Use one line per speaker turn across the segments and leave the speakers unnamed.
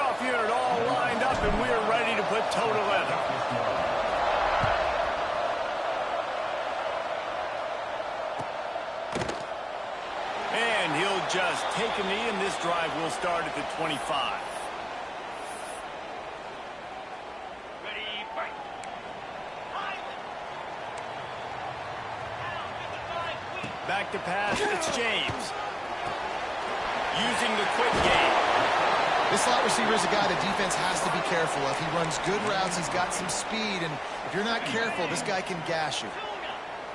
kickoff unit all lined up, and we're ready to put toe to leather. And he'll just take a knee, and this drive will start at the 25. Back to pass, it's James. Using the quick game.
This slot receiver is a guy the defense has to be careful of. He runs good routes, he's got some speed, and if you're not careful, this guy can gash you.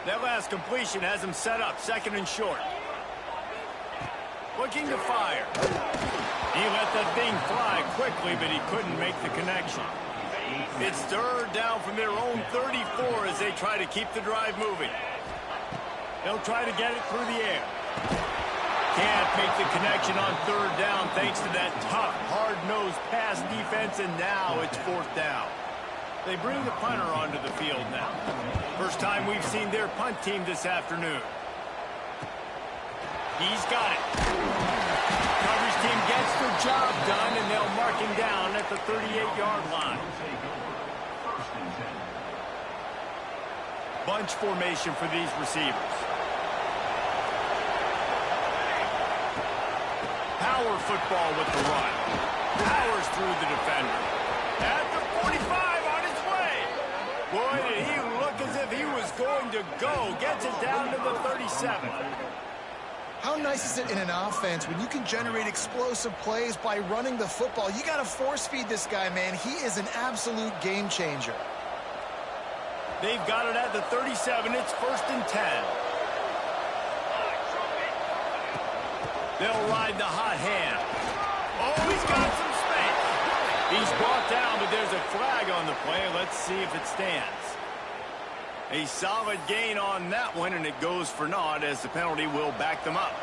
That last completion has him set up, 2nd and short. Looking to fire. He let that thing fly quickly, but he couldn't make the connection. It's 3rd down from their own 34 as they try to keep the drive moving. They'll try to get it through the air. Can't make the connection on 3rd down thanks to that tough, hard-nosed pass defense, and now it's 4th down. They bring the punter onto the field now. First time we've seen their punt team this afternoon. He's got it. Coverage team gets the job done, and they'll mark him down at the 38-yard line. Bunch formation for these receivers. Power football with the run. Powers through the defender. At the 45 on his way. Boy, did he look as if he was going to go. Gets it down to the 37.
How nice is it in an offense when you can generate explosive plays by running the football? You got to force feed this guy, man. He is an absolute game changer.
They've got it at the 37. It's 1st and 10. They'll ride the hot hand. Oh, he's got some space. He's brought down, but there's a flag on the play. Let's see if it stands. A solid gain on that one, and it goes for naught as the penalty will back them up.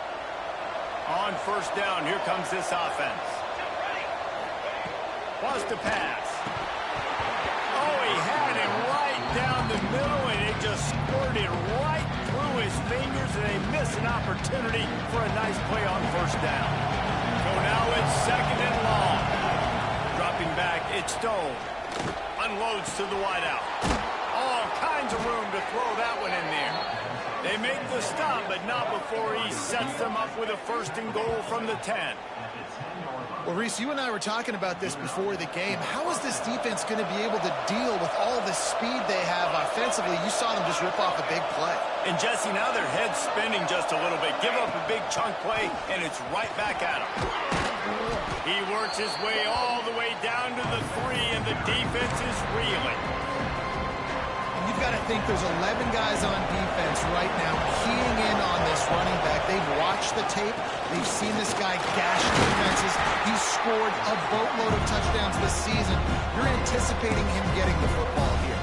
On 1st down, here comes this offense. Wants to pass. Oh, he had him right down the middle, and it just squirted right through his fingers, and they miss an opportunity for a nice play on 1st down. So now it's 2nd and long. Dropping back, it's Stone. Unloads to the wideout. All kinds of room to throw that one in there. They make the stop, but not before he sets them up with a 1st and goal from the 10.
Well, Reese, you and I were talking about this before the game. How is this defense going to be able to deal with all the speed they have offensively? You saw them just rip off a big play.
And, Jesse, now their head's spinning just a little bit. Give up a big chunk play, and it's right back at him. He works his way all the way down to the 3, and the defense is reeling.
You've got to think there's 11 guys on defense right now keying in on this running back. They've watched the tape. They've seen this guy gash defenses. He's scored a boatload of touchdowns this season. You're anticipating him getting the football here.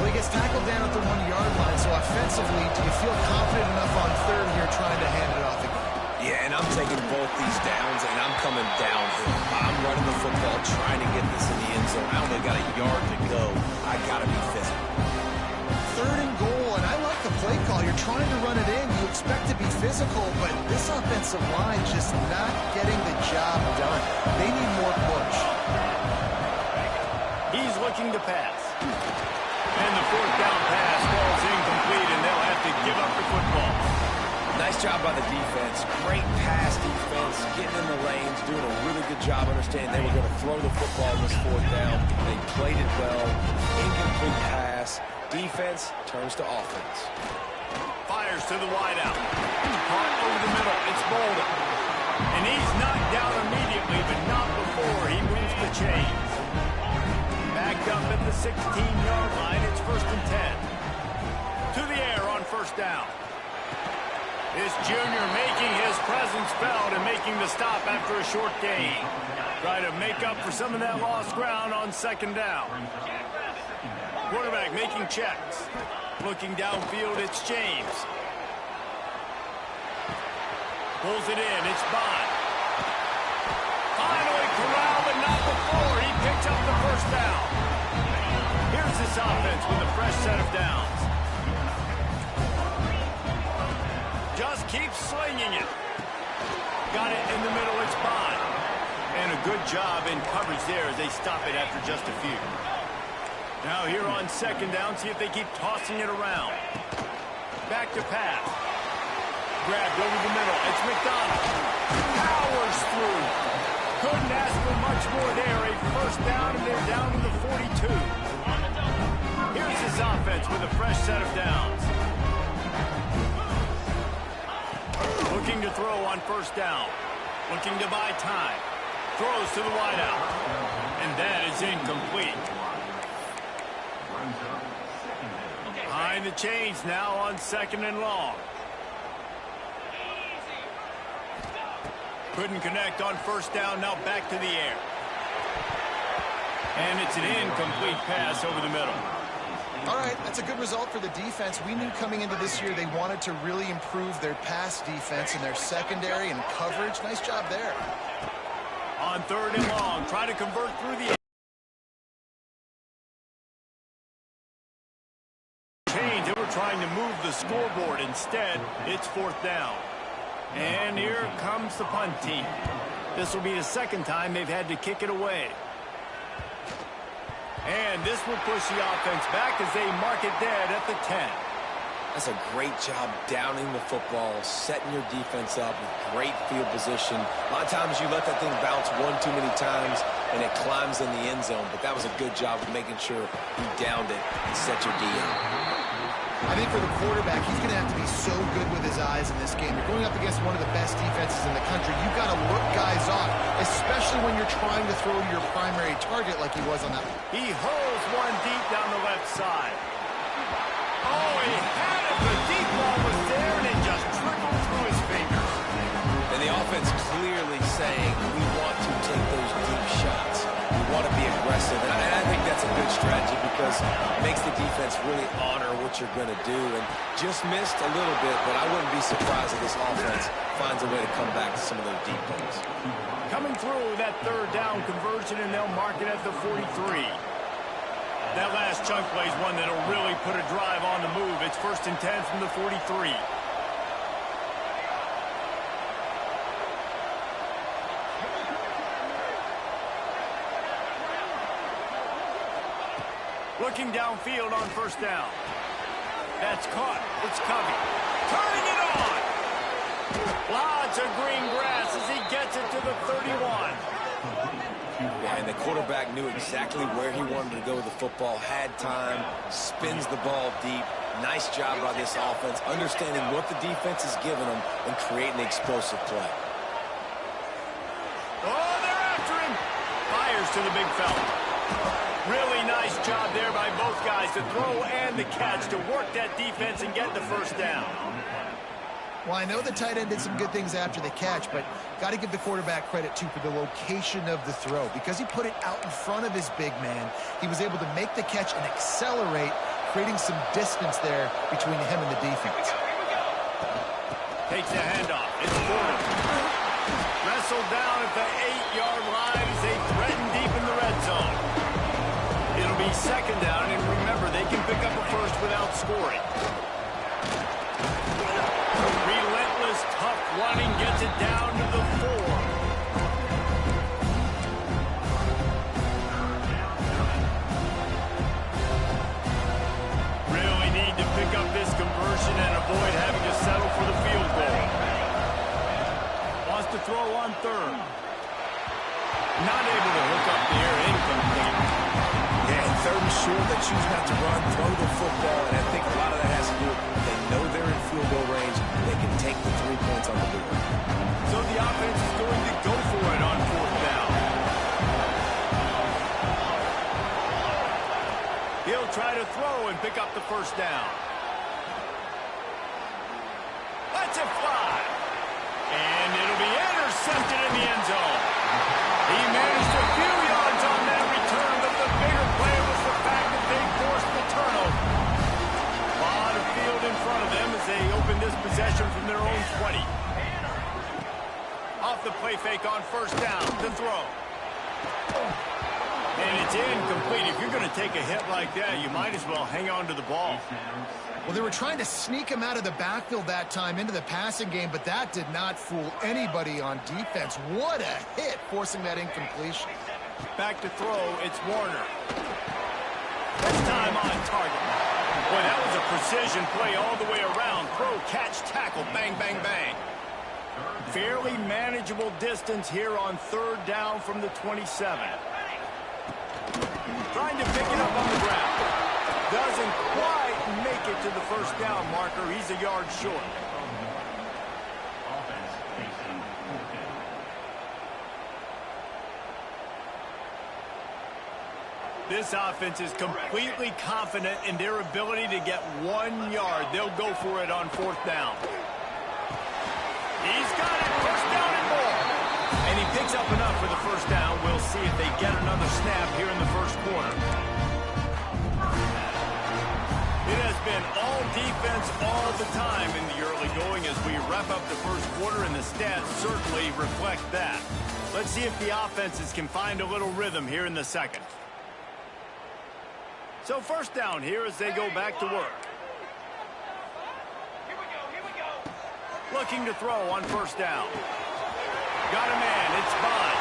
Well, he gets tackled down at the 1-yard line, so offensively, do you feel confident enough on 3rd here trying to hand it off again?
Yeah, and I'm taking both these downs, and I'm coming downhill. I'm running the football, trying to get this in the end zone. I only got a yard to go. I got to be physical.
3rd and goal, and I like the play call. You're trying to run it in. You expect to be physical, but this offensive line just not getting the job done. They need more push.
He's looking to pass. And the 4th down pass falls incomplete, and they'll have to give up the football.
Nice job by the defense. Great pass defense, getting in the lanes, doing a really good job understanding they were going to throw the football on this 4th down. They played it well. Incomplete pass. Defense turns to offense.
Fires to the wideout. Caught over the middle. It's Bolden. And he's knocked down immediately, but not before he moves the chains. Backed up at the 16-yard line. It's 1st and 10. To the air on 1st down. This junior making his presence felt and making the stop after a short gain. Try to make up for some of that lost ground on 2nd down. Quarterback making checks. Looking downfield, it's James. Pulls it in, it's Bond. Finally corralled, but not before. He picks up the 1st down. Here's this offense with a fresh set of downs. Just keeps slinging it. Got it in the middle, it's Bond. And a good job in coverage there as they stop it after just a few. Now here on second down, see if they keep tossing it around. Back to pass. Grabbed over the middle. It's McDonald. Powers through. Couldn't ask for much more there. A first down, and they're down to the 42. Here's his offense with a fresh set of downs. Looking to throw on first down. Looking to buy time. Throws to the wideout. And that is incomplete. Behind the chains now on second and long. Couldn't connect on first down. Now back to the air. And it's an incomplete pass over the middle.
All right, that's a good result for the defense. We knew coming into this year they wanted to really improve their pass defense in their secondary and coverage. Nice job there.
On third and long, try to convert through the change. They were trying to move the scoreboard. Instead, it's fourth down. And here comes the punt team. This will be the second time they've had to kick it away. And this will push the offense back as they mark it dead at the 10.
That's a great job downing the football, setting your defense up with great field position. A lot of times you let that thing bounce one too many times and it climbs in the end zone, but that was a good job of making sure you downed it and set your D up.
I think for the quarterback, he's going to have to be so good with his eyes in this game. You're going up against one of the best defenses in the country. You've got to look guys off, especially when you're trying to throw to your primary target like he was on that one.
He hurls one deep down the left side. Oh, he had it. The deep ball was there, and it just trickled through his fingers.
And the offense clearly saying, we want to take those deep shots. We want to be aggressive. And I think that's a good strategy because it makes the defense really honor what you're going to do. And just missed a little bit, but I wouldn't be surprised if this offense finds a way to come back to some of those deep balls.
Coming through that third down conversion, and they'll mark it at the 43. That last chunk play is one that'll really put a drive on the move. It's 1st and 10 from the 43. Looking downfield on first down. That's caught. It's Covey. Turning it on. Lots of green grass as he gets it to the 31.
And the quarterback knew exactly where he wanted to go with the football, had time, spins the ball deep. Nice job by this offense, understanding what the defense is giving them and creating an explosive play.
Oh, they're after him. Fires to the big fella. Really nice job there by both guys to throw and the catch to work that defense and get the first down.
Well, I know the tight end did some good things after the catch, but got to give the quarterback credit, too, for the location of the throw. Because he put it out in front of his big man, he was able to make the catch and accelerate, creating some distance there between him and the defense.
Takes the handoff. It's Ford. Wrestled down at the 8-yard line as they threaten deep in the red zone. It'll be second down, and remember, they can pick up a first without scoring. Relentless, tough running gets it down to the 4. Really need to pick up this conversion and avoid having to settle for the field goal. Wants to throw on third. Not able to hook up the air, incomplete.
Yeah, third and short, they choose not to run, throw the football, and I think a lot of that has to do with they know they're in field goal range. They can take the 3 points on the board.
So the offense is going to go for it on fourth down. He'll try to throw and pick up the first down. Let's it fly. And it'll be intercepted in the end zone. He managed a few yards on that return, but the bigger play was the fact that they forced the turnover. A lot of field in front of them as they open this possession from their own 20. Off the play fake on first down, the throw. And it's It's incomplete. If you're going to take a hit like that, you might as well hang on to the ball.
Well, they were trying to sneak him out of the backfield that time into the passing game, but that did not fool anybody on defense. What a hit, forcing that incompletion.
Back to throw, it's Warner. This time on target. Boy, that was a precision play all the way around. Throw, catch, tackle, bang, bang, bang. Fairly manageable distance here on third down from the 27. Trying to pick it up on the ground. Doesn't quite make it to the first down marker. He's a yard short. This offense is completely confident in their ability to get 1 yard. They'll go for it on fourth down. He's got it. First down and more. And he picks up enough for the first down. We'll see if they get another snap here in the first quarter. It has been all defense all the time in the early going as we wrap up the first quarter, and the stats certainly reflect that. Let's see if the offenses can find a little rhythm here in the second. So first down here as they go back to work. Looking to throw on first down. Got a man, it's Bond.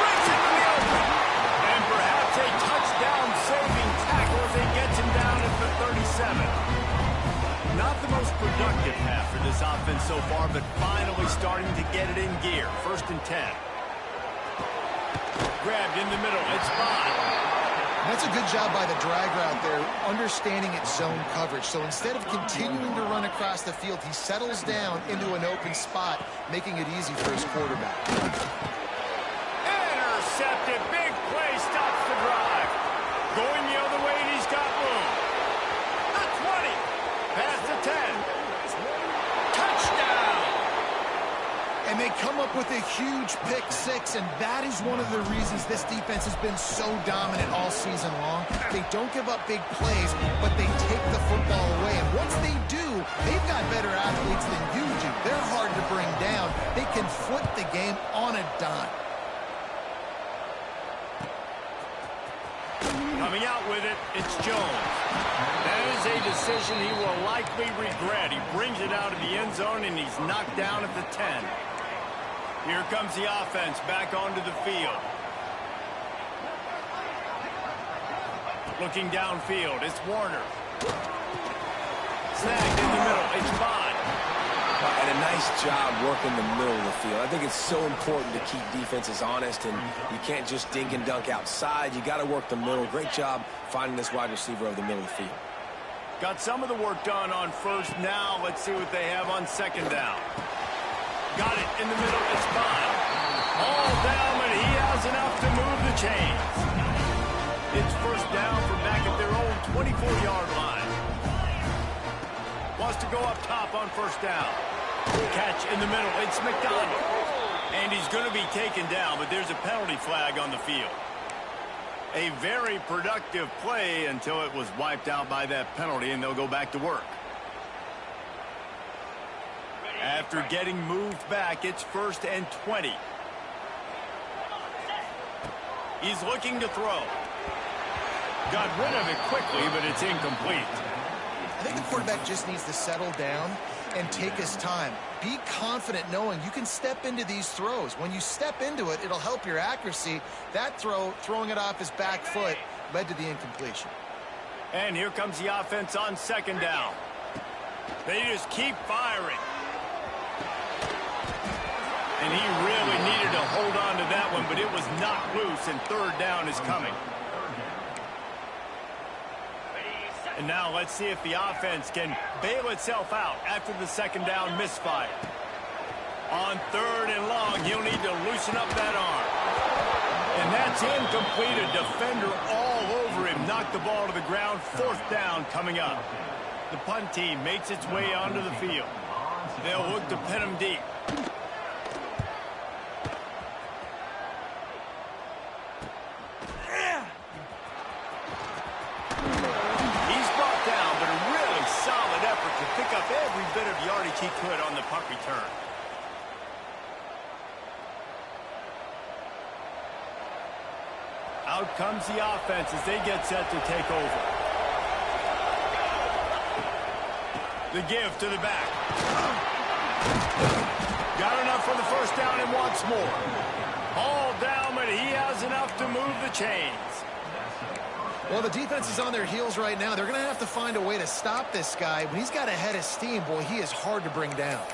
Breaks into the open. And perhaps a touchdown-saving tackle as he gets him down at the 37. Not the most productive half for this offense so far, but finally starting to get it in gear. First and 10. Grabbed in the middle, it's Bond.
That's a good job by the drag route there, understanding its zone coverage. So instead of continuing to run across the field, he settles down into an open spot, making it easy for his quarterback.
Intercepted. Big play stops the drive. Going the other way, and he's got room. The 20. Past the 10. Touchdown.
And they come up with a huge pick six, and that is one of the reasons this defense has been so dominant all season long. They don't give up big plays, but they take the football away. And once they do, they've got better athletes than you do. They're hard to bring down. They can flip the game on a dime.
Coming out with it, it's Jones. That is a decision he will likely regret. He brings it out of the end zone, and he's knocked down at the 10. Here comes the offense back onto the field. Looking downfield, it's Warner. Snagged in the middle, it's Bond.
And a nice job working the middle of the field. I think it's so important to keep defenses honest, and you can't just dink and dunk outside. You got to work the middle. Great job finding this wide receiver over the middle of the field.
Got some of the work done on first. Now let's see what they have on second down. Got it in the middle, it's Bond. All down, but he has enough to move the chains. It's first down from back at their own 24-yard line. Wants to go up top on first down. Catch in the middle, it's McDonald. And he's going to be taken down, but there's a penalty flag on the field. A very productive play until it was wiped out by that penalty, and they'll go back to work. After getting moved back, it's first and 20. He's looking to throw. Got rid of it quickly, but it's incomplete.
I think the quarterback just needs to settle down and take his time. Be confident knowing you can step into these throws. When you step into it, it'll help your accuracy. That throw, throwing it off his back foot, led to the incompletion.
And here comes the offense on second down. They just keep firing. And he really needed to hold on to that one, but it was knocked loose, and third down is coming. And now let's see if the offense can bail itself out after the second down misfire. On third and long, he'll need to loosen up that arm. And that's incomplete. A defender all over him. Knocked the ball to the ground. Fourth down coming up. The punt team makes its way onto the field. They'll look to pin him deep. Pick up every bit of yardage he could on the punt return. Out comes the offense as they get set to take over. The give to the back. Got enough for the first down and wants more. All down, but he has enough to move the chains.
Well, the defense is on their heels right now. They're going to have to find a way to stop this guy. When he's got a head of steam, boy, he is hard to bring down.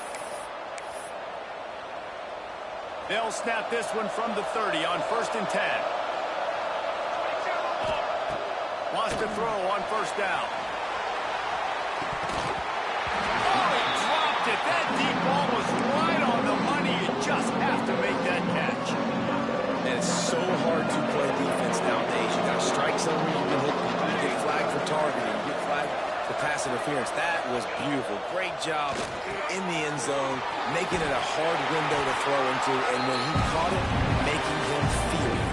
They'll snap this one from the 30 on 1st and 10. Wants to throw on first down. Oh, he dropped it. That deep ball was right on the money. You just have to make that catch.
And it's so hard to play defense nowadays. You got to strike somewhere, you can hit, you get flagged for targeting, you get flagged for pass interference. That was beautiful. Great job in the end zone, making it a hard window to throw into, and when he caught it, making him feel it.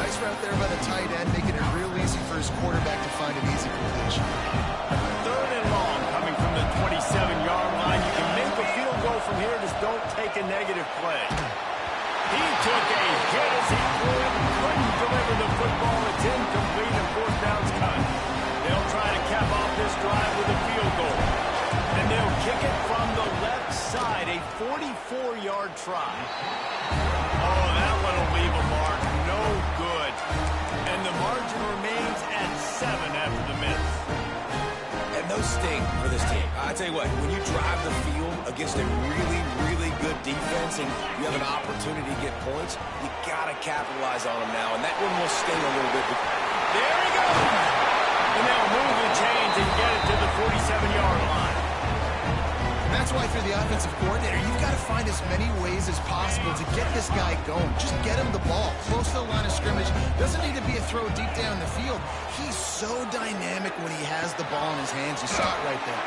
Nice route there by the tight end, making it real easy for his quarterback to find an easy completion.
3rd and long coming from the 27-yard line. You can make a field goal from here, just don't take a negative play. He took a hit as he threw it, couldn't deliver the football. It's incomplete and 4th down's cut. They'll try to cap off this drive with a field goal. And they'll kick it from the left side, a 44-yard try. Oh, that one will leave a mark. No good. And the margin remains at 7 after the miss.
And those sting for this team. I tell you what, when you drive the field against a really, really good defense and you have an opportunity to get points, you got to capitalize on them now. And that one will sting a little bit.
There he goes. And they'll move the chains and get it to the 47-yard line.
And that's why through the offensive coordinator, you've got to find as many ways as possible to get this guy going. Just get him the ball close to the line of scrimmage. Doesn't need to be a throw deep down the field. He's so dynamic when he has the ball in his hands. You saw it right there.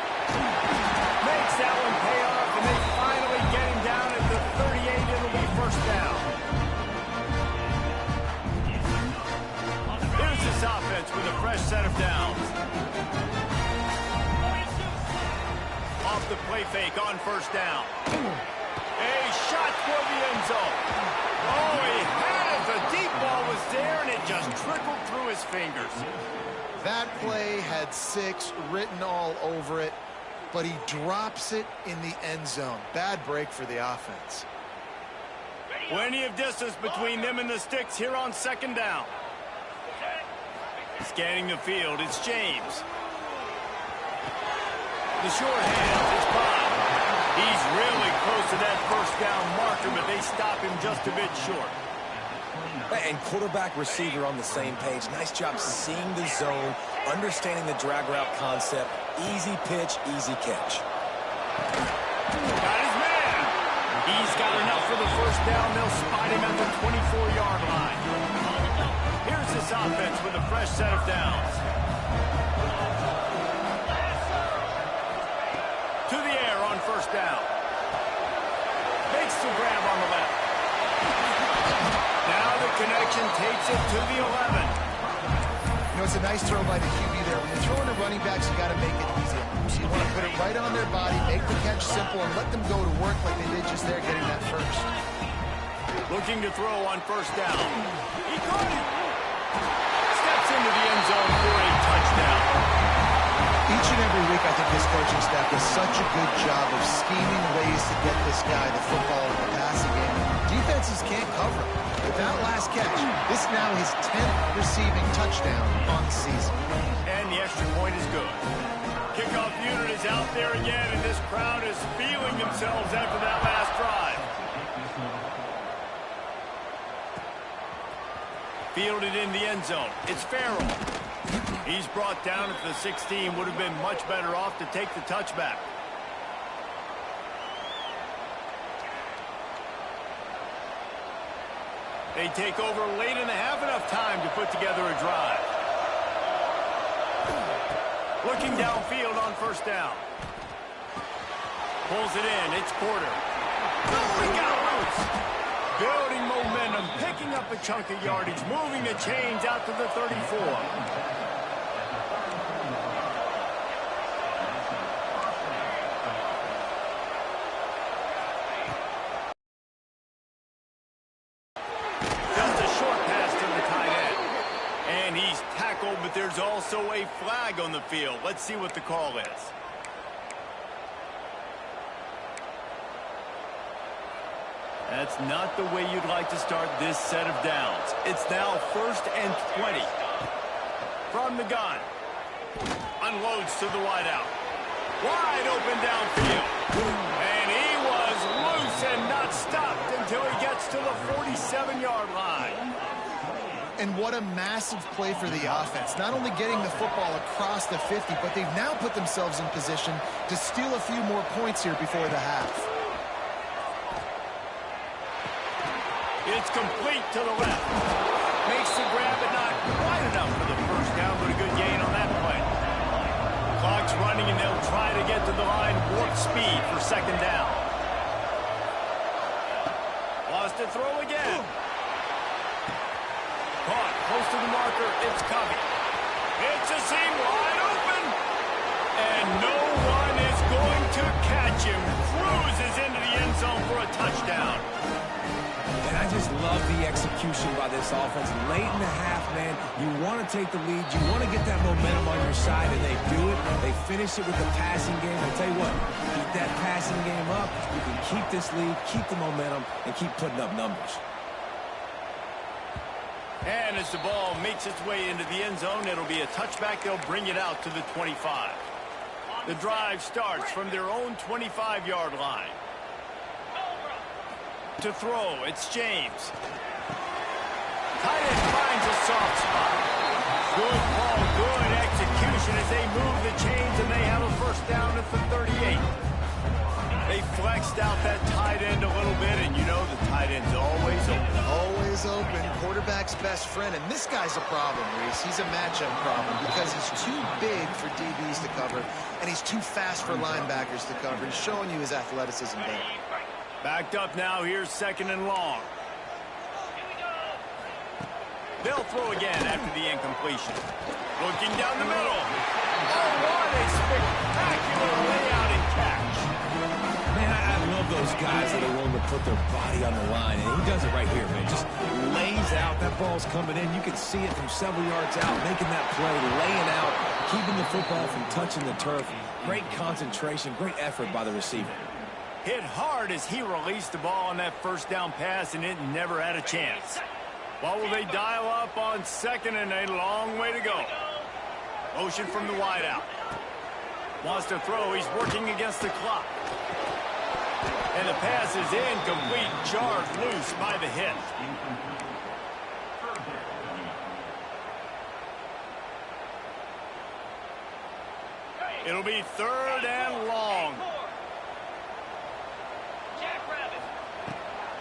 Makes that one pay off, and they finally get him down at the 38. It'll be first down. Here's this offense with a fresh set of downs. Off the play fake on first down. A shot for the end zone. Oh, he had it. The deep ball was there, and it just trickled through his fingers.
That play had 6 written all over it, but he drops it in the end zone. Bad break for the offense.
Plenty of distance between them and the sticks here on 2nd down. Scanning the field, it's James. The short hands, it's Bob. He's really close to that first down marker, but they stop him just a bit short.
And quarterback receiver on the same page. Nice job seeing the zone, understanding the drag route concept. Easy pitch, easy catch.
Got his man. He's got enough for the first down. They'll spot him at the 24-yard line. Here's this offense with a fresh set of downs. To the air on first down. Makes the grab on the left. Now the connection takes it to the 11.
You know, it's a nice throw by the QB there. When you're throwing to running backs, you got to make it easy. So you want to put it right on their body, make the catch simple, and let them go to work like they did just there getting that first.
Looking to throw on first down. He caught it. Steps into the end zone for a touchdown.
Each and every week, I think this coaching staff does such a good job of scheming ways to get this guy the football in the passing game. Defenses can't cover him. With that last catch, this is now his 10th receiving touchdown on the season.
And the extra point is good. Kickoff unit is out there again, and this crowd is feeling themselves after that last drive. Fielded in the end zone. It's Farrell. He's brought down at the 16. Would have been much better off to take the touchback. They take over late in the half, enough time to put together a drive. Looking downfield on first down. Pulls it in. It's Porter. Oh, he got loose. Building momentum, picking up a chunk of yardage, moving the chains out to the 34. Just a short pass to the tight end. but there's also a flag on the field. Let's see what the call is. That's not the way you'd like to start this set of downs. It's now 1st and 20. From the gun. Unloads to the wideout. Wide open downfield. And he was loose and not stopped until he gets to the 47-yard line.
And what a massive play for the offense. Not only getting the football across the 50, but they've now put themselves in position to steal a few more points here before the half.
It's complete to the left. Makes the grab, but not quite enough for the first down, but a good gain on that play. Clock's running, and they'll try to get to the line warp speed for 2nd down. Lost to throw again. Caught close to the marker. It's Covey. It's a seam wide open. And no one is going to catch him. Cruises into the end zone for a touchdown.
And I just love the execution by this offense. Late in the half, man, you want to take the lead. You want to get that momentum on your side, and they do it. They finish it with the passing game. I'll tell you what, keep that passing game up. You can keep this lead, keep the momentum, and keep putting up numbers.
And as the ball makes its way into the end zone, it'll be a touchback. They'll bring it out to the 25. The drive starts from their own 25-yard line. To throw, it's James. Tight end finds a soft spot. Good ball, good execution as they move the chains, and they have a first down at the 38. They flexed out that tight end a little bit, and you know the tight end's always open.
Always open. Quarterback's best friend. And this guy's a problem, Reese. He's a matchup problem because he's too big for DBs to cover, and he's too fast for linebackers to cover. He's showing you his athleticism there.
Backed up now. Here's 2nd and long. They'll throw again after the incompletion. Looking down the middle. Oh, what a spectacular layout and catch.
Man, I love those guys that are willing to put their body on the line, and he does it right here, man. Just lays out. That ball's coming in. You can see it from several yards out, making that play, laying out, keeping the football from touching the turf. Great concentration, great effort by the receiver.
Hit hard as he released the ball on that first down pass, and it never had a chance. What will they dial up on 2nd and a long way to go? Motion from the wideout. Wants to throw. He's working against the clock. And the pass is incomplete. Jarred loose by the hit. It'll be 3rd and long.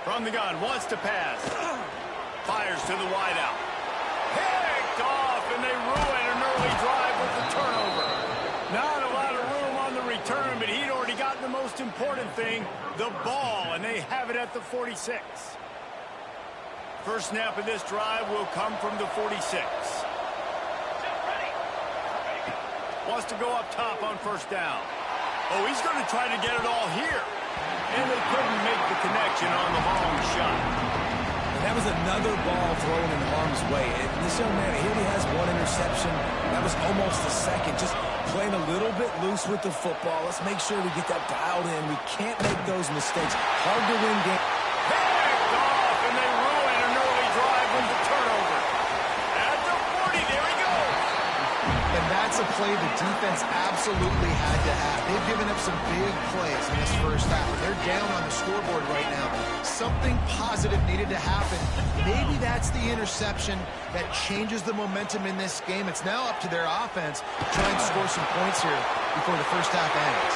From the gun, wants to pass. Fires to the wideout. Picked off, and they ruin an early drive with the turnover. Not a lot of room on the return, but he'd already gotten the most important thing, the ball, and they have it at the 46. First snap of this drive will come from the 46. Wants to go up top on 1st down. Oh, he's going to try to get it all here. And they couldn't make the connection on the long shot.
And that was another ball thrown in harm's way. And this young man, he only has 1 interception. That was almost the 2nd. Just playing a little bit loose with the football. Let's make sure we get that dialed in. We can't make those mistakes. Hard to win games.
Picked off, and they ruin an early drive with the turnover. At the 40, there he goes.
And that's a play the defense absolutely had to have. They've given up some big plays in this first half. They're down on the scoreboard right now. Something positive needed to happen. Maybe that's the interception that changes the momentum in this game. It's now up to their offense to try and score some points here before the first half ends.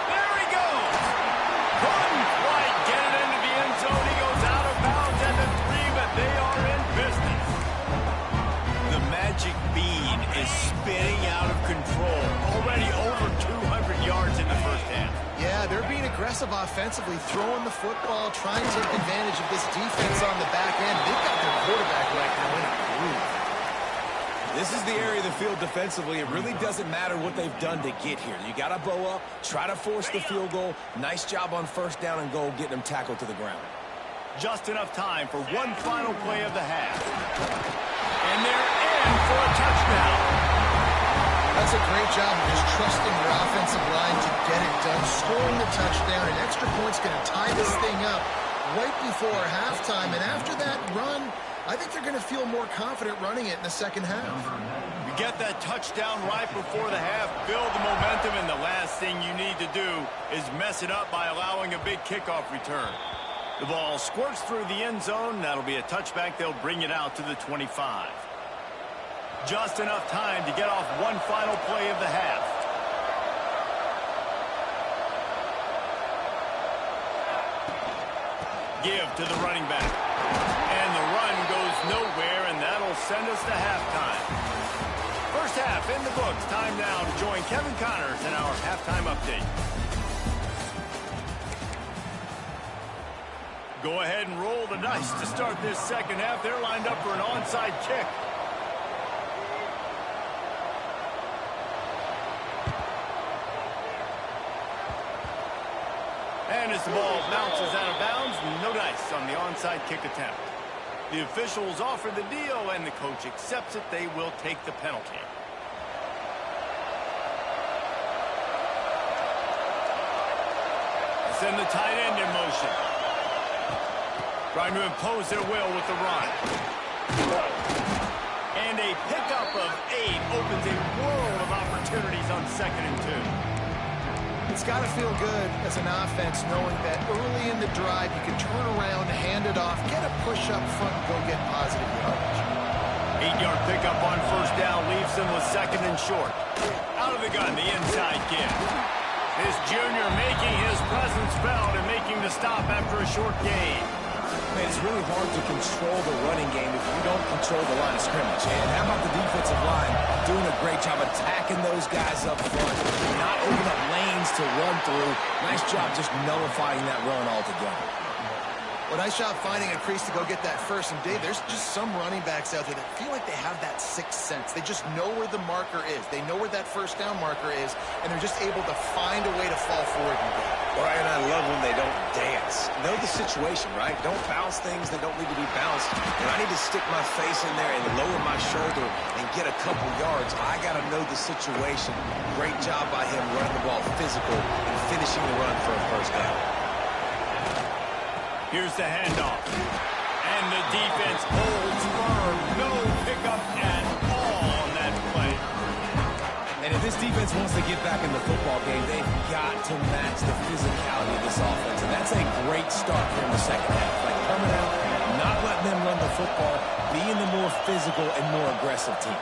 There he goes. Couldn't quite get it into the end zone. He goes out of bounds at the 3, but they are in business. The magic bean is spinning out of control. Already over 200 yards in the first half.
Yeah, they're being aggressive offensively, throwing the football, trying to take advantage of this defense on the back end. They've got their quarterback right now in a groove.
This is the area of the field defensively. It really doesn't matter what they've done to get here. You got to bow up, try to force the field goal. Nice job on 1st down and goal, getting them tackled to the ground.
Just enough time for one final play of the half. And they're in for a touchdown.
great job of just trusting your offensive line to get it done, scoring the touchdown. An extra point's going to tie this thing up right before halftime. And after that run, I think they're going to feel more confident running it in the second half.
You get that touchdown right before the half, build the momentum, and the last thing you need to do is mess it up by allowing a big kickoff return. The ball squirts through the end zone. That'll be a touchback. They'll bring it out to the 25. Just enough time to get off one final play of the half. Give to the running back. And the run goes nowhere, and that'll send us to halftime. First half in the books. Time now to join Kevin Connors in our halftime update. Go ahead and roll the dice to start this second half. They're lined up for an onside kick. And as the ball bounces out of bounds, no dice on the onside kick attempt. The officials offer the deal, and the coach accepts it. They will take the penalty. Send the tight end in motion. Trying to impose their will with the run. And a pickup of 8 opens a world of opportunities on 2nd and 2.
It's got to feel good as an offense knowing that early in the drive you can turn around, hand it off, get a push up front, and go get positive yardage.
8-yard pickup on first down leaves them with 2nd and short. Out of the gun, the inside give. This junior making his presence felt and making the stop after a short gain.
Man, it's really hard to control the running game if you don't control the line of scrimmage. And how about the defensive line doing a great job attacking those guys up front, not opening up lanes to run through. Nice job just nullifying that run altogether.
Well, nice job finding a crease to go get that first. And, Dave, there's just some running backs out there that feel like they have that sixth sense. They just know where the marker is. They know where that first down marker is, and they're just able to find a way to fall forward and get it.
Well, and I love when they don't dance. Know the situation, right? Don't bounce things that don't need to be bounced. When I need to stick my face in there and lower my shoulder and get a couple yards, I got to know the situation. Great job by him running the ball physical and finishing the run for a first down.
Here's the handoff. And the defense holds firm. No pickup at all on that play.
And if this defense wants to get back in the football game, they've got to match the physicality of this offense. And that's a great start here in the second half. Like coming out, not letting them run the football, being the more physical and more aggressive team.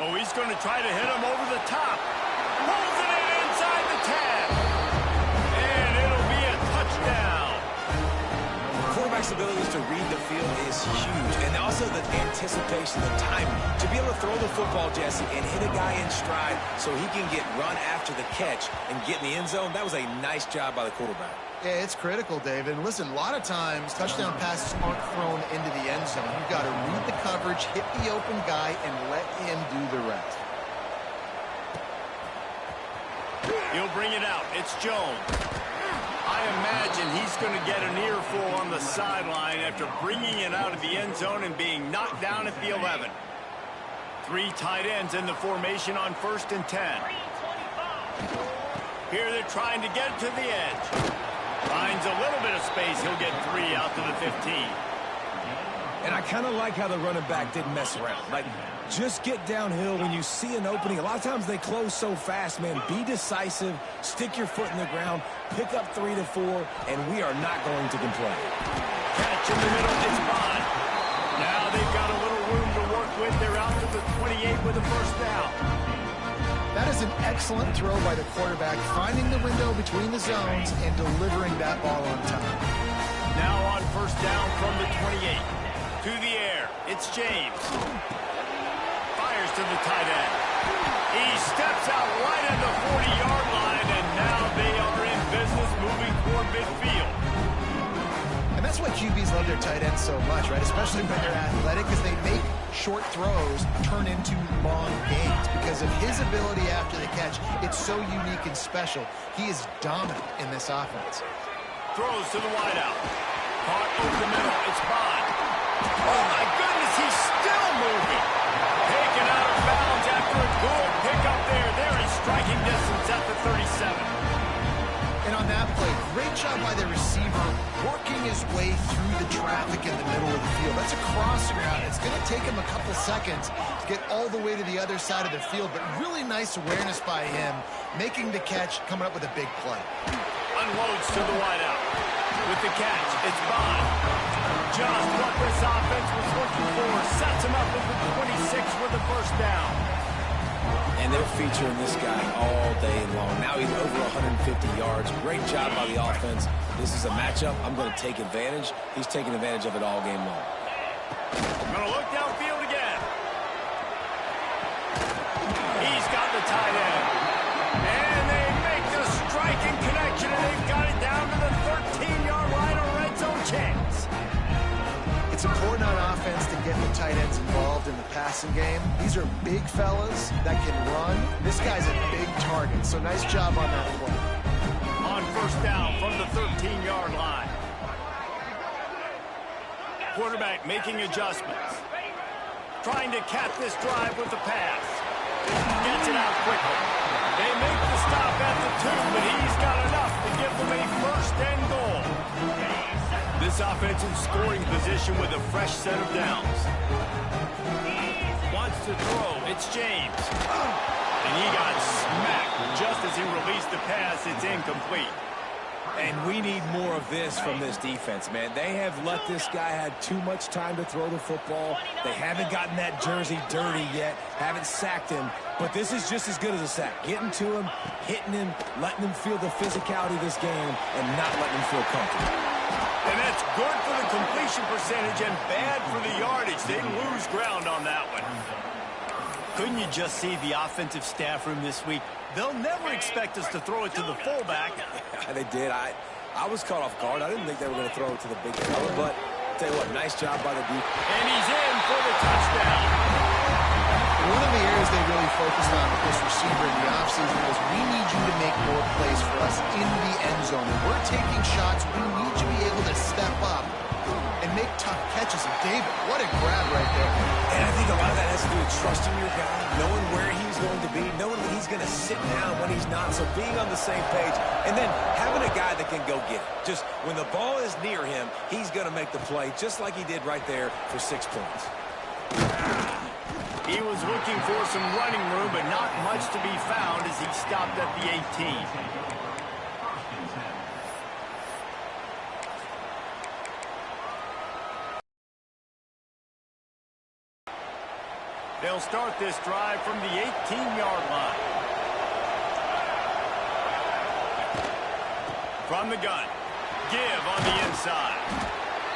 Oh, he's going to try to hit him over the top. Pulls it in inside the 10.
Quarterback's abilities to read the field is huge, and also the anticipation, the timing. To be able to throw the football, Jesse, and hit a guy in stride so he can get run after the catch and get in the end zone, that was a nice job by the quarterback.
Yeah, it's critical, David. And listen, a lot of times touchdown passes aren't thrown into the end zone. You've got to read the coverage, hit the open guy, and let him do the rest.
He'll bring it out. It's Jones. I imagine he's going to get an earful on the sideline after bringing it out of the end zone and being knocked down at the 11. 3 tight ends in the formation on 1st and 10. Here they're trying to get to the edge. Finds a little bit of space. He'll get 3 out to the 15.
And I kind of like how the running back didn't mess around. Like, just get downhill when you see an opening. A lot of times they close so fast, man. Be decisive, stick your foot in the ground, pick up 3 to 4, and we are not going to complain.
Catch in the middle, it's Bond. Now they've got a little room to work with. They're out to the 28 with a first down.
That is an excellent throw by the quarterback, finding the window between the zones and delivering that ball on time.
Now on first down from the 28. To the air, it's James. Fires to the tight end. He steps out right at the 40-yard line, and now they are in business moving toward midfield.
And that's why QBs love their tight ends so much, right? Especially when they're athletic, because they make short throws turn into long gains. Because of his ability after the catch, it's so unique and special. He is dominant in this offense.
Throws to the wideout. Caught over the middle. It's Bond. Oh, my goodness, he's still moving. Taken out of bounds
Great job by the receiver working his way through the traffic in the middle of the field. That's a crossing route. It's going to take him a couple seconds to get all the way to the other side of the field, but really nice awareness by him, making the catch, coming up with a big play.
Unloads to the wideout. With the catch, it's Bond. Just what this offense was looking for. Sets him up at the 26 with the first down.
And they're featuring this guy all day long. Now he's over 150 yards. Great job by the offense. This is a matchup. I'm going to take advantage. He's taking advantage of it all game long.
Going to look downfield again. He's got the tight end. And they make the striking connection, and they've got it down to the 13-yard line, a red zone chance.
It's important on offense to get the tight ends involved in the passing game. These are big fellas that can run. This guy's a big target, so nice job on that play.
On first down from the 13-yard line. Quarterback making adjustments. Trying to cap this drive with the pass. Gets it out quickly. They make the stop at the 2, but he's got enough to give them a first and goal. This offense in scoring position with a fresh set of downs. Wants to throw. It's James. And he got smacked just as he released the pass. It's incomplete.
And we need more of this from this defense, man. They have let this guy have too much time to throw the football. They haven't gotten that jersey dirty yet, haven't sacked him. But this is just as good as a sack. Getting to him, hitting him, letting him feel the physicality of this game, and not letting him feel comfortable.
And that's good for the completion percentage and bad for the yardage. They lose ground on that one. Couldn't you just see the offensive staff room this week? They'll never expect us to throw it to the fullback.
They did. I was caught off guard. I didn't think they were going to throw it to the big fella, but I'll tell you what, nice job by the defense.
And he's in for the touchdown.
One of the areas they really focused on with this receiver in the offseason was we need you to make more plays for us in the end zone. If we're taking shots, we need you to be able to step up and make tough catches. And David, what a grab right there.
And I think a lot of that has to do with trusting your guy, knowing where he's going to be, knowing that he's going to sit down when he's not, so being on the same page, and then having a guy that can go get it. Just when the ball is near him, he's going to make the play, just like he did right there for 6 points.
He was looking for some running room, but not much to be found as he stopped at the 18. They'll start this drive from the 18-yard line. From the gun. Give on the inside.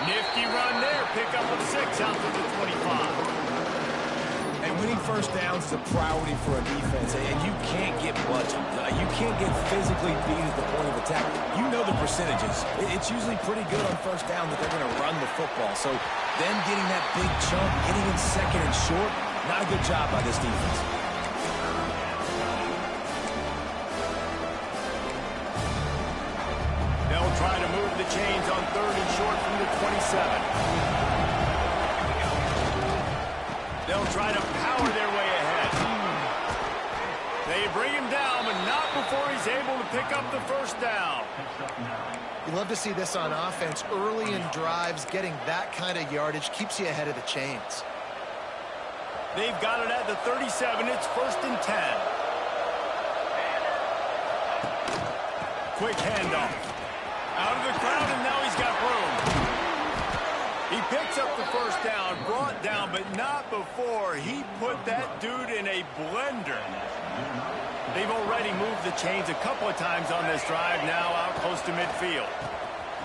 Nifty run there. Pickup of 6 out to the 25.
And winning first downs is a priority for a defense, and you can't get bludgeoned. You can't get physically beat at the point of attack. You know the percentages. It's usually pretty good on first down that they're going to run the football. So them getting that big chunk, getting in second and short, not a good job by this defense.
They'll try to move the chains on 3rd and short from the 27. They'll try to power their way ahead. They bring him down, but not before he's able to pick up the first down.
You love to see this on offense. Early in drives, getting that kind of yardage keeps you ahead of the chains.
They've got it at the 37. It's 1st and 10. Quick handoff. Out of the crowd, and now he's got room. He picks up the first down, brought down, but not before he put that dude in a blender. They've already moved the chains a couple of times on this drive, now out close to midfield.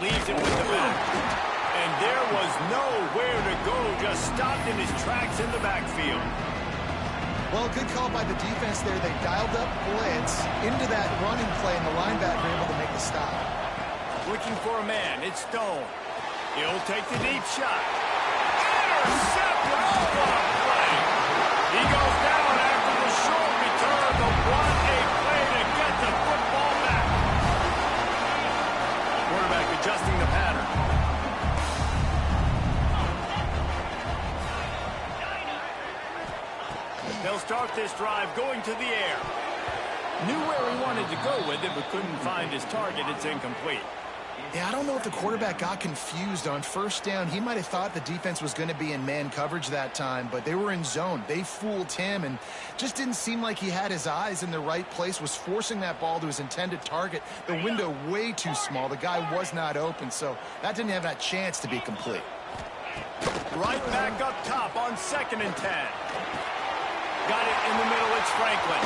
Leaves it with the back. And there was nowhere to go, just stopped in his tracks in the backfield.
Well, good call by the defense there. They dialed up blitz into that running play, and the linebacker able to make the stop.
Looking for a man, it's Stone. He'll take the deep shot. Intercepted! Oh, what a play! He goes down after the short return, but what a play to get the football back. Quarterback adjusting the pattern. They'll start this drive going to the air. Knew where he wanted to go with it, but couldn't find his target. It's incomplete.
Yeah, I don't know if the quarterback got confused on first down. He might have thought the defense was going to be in man coverage that time, but they were in zone. They fooled him and just didn't seem like he had his eyes in the right place, was forcing that ball to his intended target. The window way too small. The guy was not open, so that didn't have that chance to be complete.
Right back up top on 2nd and 10. Got it in the middle. It's Franklin.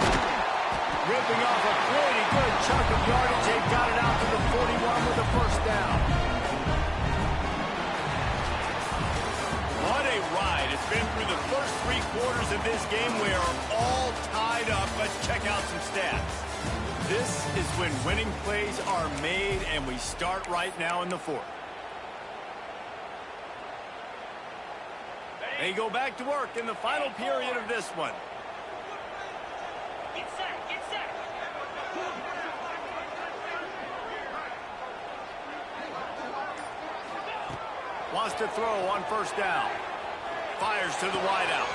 Ripping off a pretty good chunk of yardage. They got it out to the 41 with a first down. What a ride. It's been through the first 3 quarters of this game. We are all tied up. Let's check out some stats. This is when winning plays are made, and we start right now in the 4th. They go back to work in the final period of this one.
Get set, get set.
Wants to throw on first down. Fires to the wideout.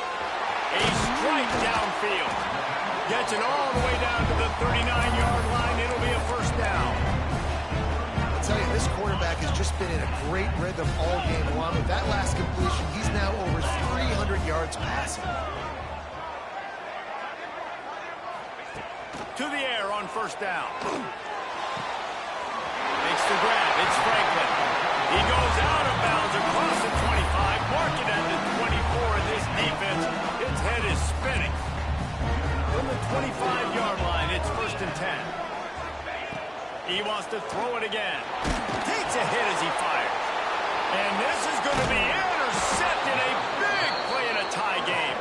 A strike downfield. Gets it all the way down to the 39-yard line. It'll be a first down.
I'll tell you, this quarterback has just been in a great rhythm all game long. With that last completion, he's now over 300 yards passing.
To the air on first down. Makes the grab. It's Franklin. He goes out of bounds across the 25. Mark it at the 24. And this defense, its head is spinning. From the 25-yard line, it's 1st and 10. He wants to throw it again. Takes a hit as he fires. And this is going to be intercepted. A big play in a tie game.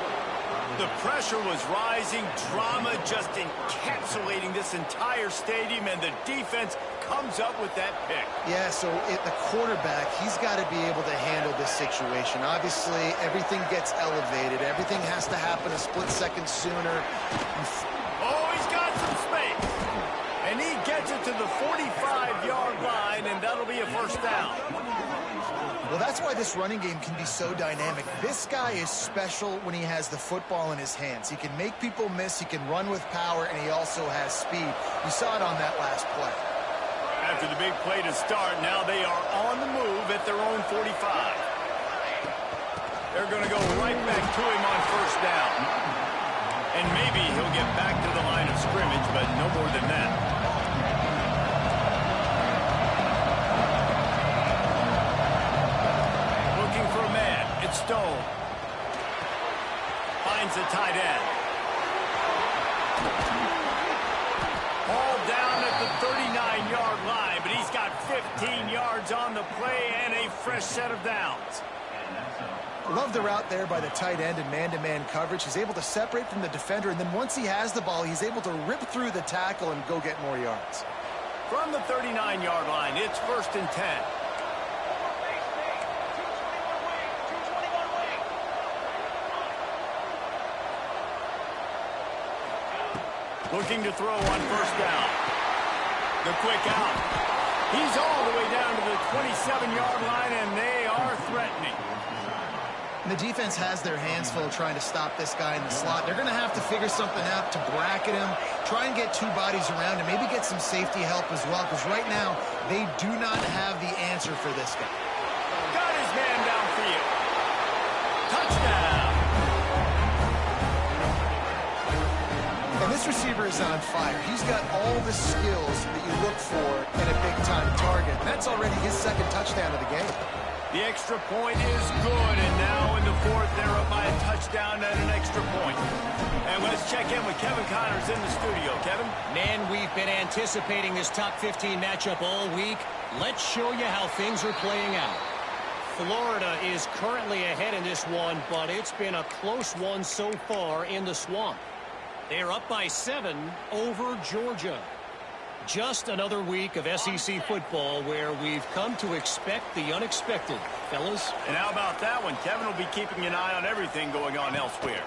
The pressure was rising, drama just encapsulating this entire stadium, and the defense comes up with that pick.
Yeah, so the quarterback, he's got to be able to handle this situation. Obviously, everything gets elevated. Everything has to happen a split second sooner.
Oh, he's got some space. And he gets it to the 45-yard line, and that'll be a first down.
Well, that's why this running game can be so dynamic. This guy is special when he has the football in his hands. He can make people miss, he can run with power, and he also has speed. You saw it on that last play.
After the big play to start, now they are on the move at their own 45. They're going to go right back to him on first down. And maybe he'll get back to the line of scrimmage, but no more than that. It's Stone. Finds the tight end. Ball down at the 39-yard line, but he's got 15 yards on the play and a fresh set of downs.
Love the route there by the tight end in man-to-man coverage. He's able to separate from the defender, and then once he has the ball, he's able to rip through the tackle and go get more yards.
From the 39-yard line, it's 1st and 10. Looking to throw on first down. The quick out. He's all the way down to the 27-yard line, and they are threatening.
And the defense has their hands full trying to stop this guy in the slot. They're going to have to figure something out to bracket him, try and get 2 bodies around, and maybe get some safety help as well, because right now they do not have the answer for this guy.
Got his man downfield. Touchdown.
And this receiver is on fire. He's got all the skills that you look for in a big-time target. And that's already his 2nd touchdown of the game.
The extra point is good, and now in the 4th, they're up by a touchdown and an extra point. And let's check in with Kevin Connors in the studio. Kevin?
Man, we've been anticipating this top 15 matchup all week. Let's show you how things are playing out. Florida is currently ahead in this one, but it's been a close one so far in the Swamp. They're up by 7 over Georgia. Just another week of SEC football where we've come to expect the unexpected, fellas.
And how about that one? Kevin will be keeping an eye on everything going on elsewhere.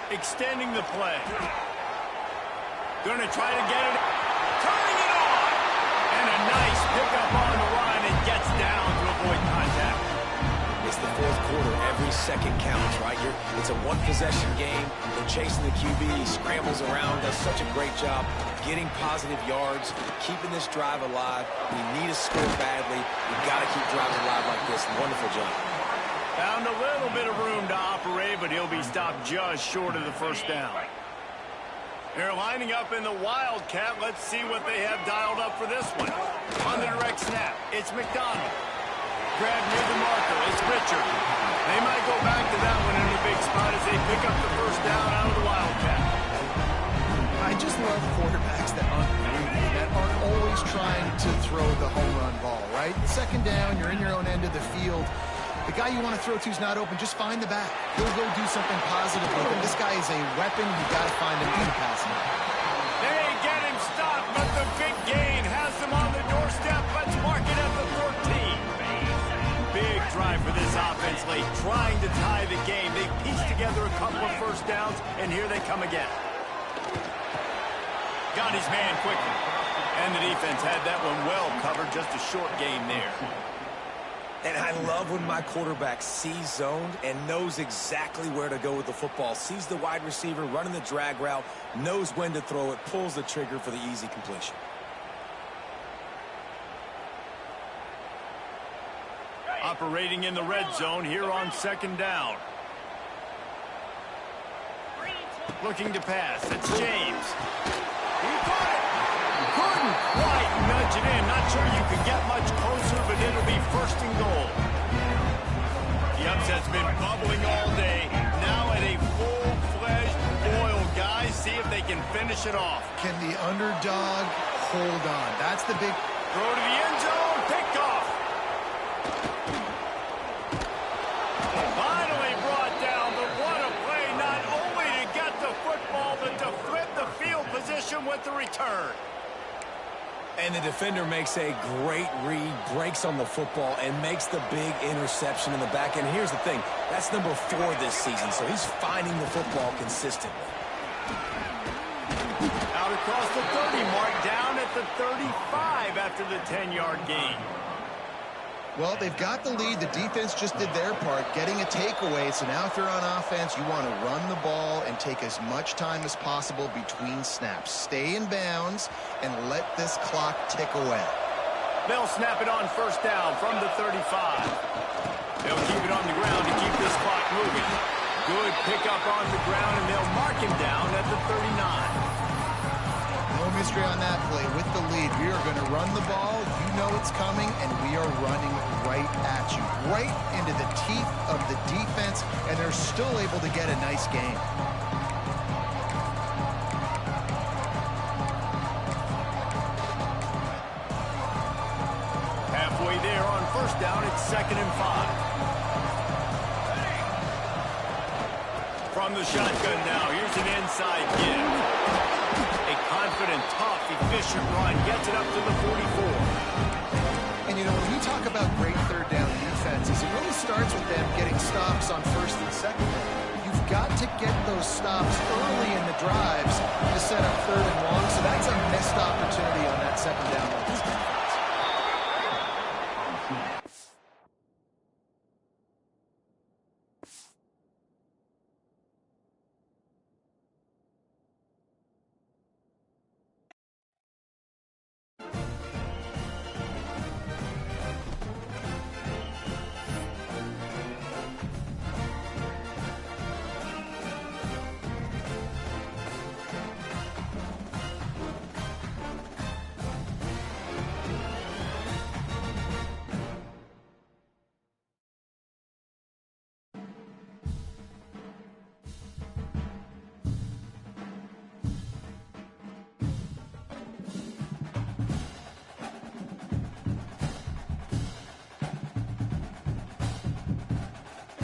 Extending the play. Going to try to get it. Turning it on. And a nice pickup on the line and gets down to avoid contact.
It's the fourth quarter. Every second counts, right? It's a one-possession game. They're chasing the QB. He scrambles around, does such a great job getting positive yards, keeping this drive alive. We need a score badly. We've got to keep drives alive like this. Wonderful job.
Found a little bit of room to operate, but he'll be stopped just short of the first down. They're lining up in the Wildcat. Let's see what they have dialed up for this one. On the direct snap, it's McDonald. Grab near the marker, it's Richard. They might go back to that one in the big spot as they pick up the first down out of the Wildcat.
I just love quarterbacks that aren't greedy, that aren't always trying to throw the home run ball, right? Second down, you're in your own end of the field. The guy you want to throw to is not open. Just find the back. He'll go do something positive with it. This guy is a weapon. You've got to find him in the passing.
They get him stopped, but the big gain has them on the doorstep. Let's mark it at the 14. Big drive for this offense late, trying to tie the game. They pieced together a couple of first downs, and here they come again. Got his man quickly. And the defense had that one well covered. Just a short game there.
And I love when my quarterback sees zoned and knows exactly where to go with the football. Sees the wide receiver running the drag route, knows when to throw it, pulls the trigger for the easy completion.
Operating in the red zone here on second down. Looking to pass. It's James. He caught it. Couldn't quite nudge it in. Not sure you can get much closer, but it'll be first and goal. The upset's been bubbling all day. Now at a full-fledged boil, guys. See if they can finish it off.
Can the underdog hold on? That's the big...
Throw to the end zone. Picked off. Finally brought down, but what a play. Not only to get the football, but to flip the field position with the return.
And the defender makes a great read, breaks on the football, and makes the big interception in the back end. Here's the thing. That's number 4 this season, so he's finding the football consistently.
Out across the 30 mark, down at the 35 after the 10-yard gain.
Well, they've got the lead. The defense just did their part, getting a takeaway. So now if you're on offense, you want to run the ball and take as much time as possible between snaps. Stay in bounds and let this clock tick away.
They'll snap it on first down from the 35. They'll keep it on the ground to keep this clock moving. Good pickup on the ground, and they'll mark him down at the 39.
No mystery on that play. With the lead, we are going to run the ball. You know it's coming, and we are running right at you, right into the teeth of the defense, and they're still able to get a nice game.
Halfway there on first down, it's 2nd and 5. From the shotgun now, here's an inside give. A confident, tough, efficient run gets it up to the 44.
And, you know, when we talk about great third down defenses, it really starts with them getting stops on first and second down. You've got to get those stops early in the drives to set up third and long, so that's a missed opportunity on that second down.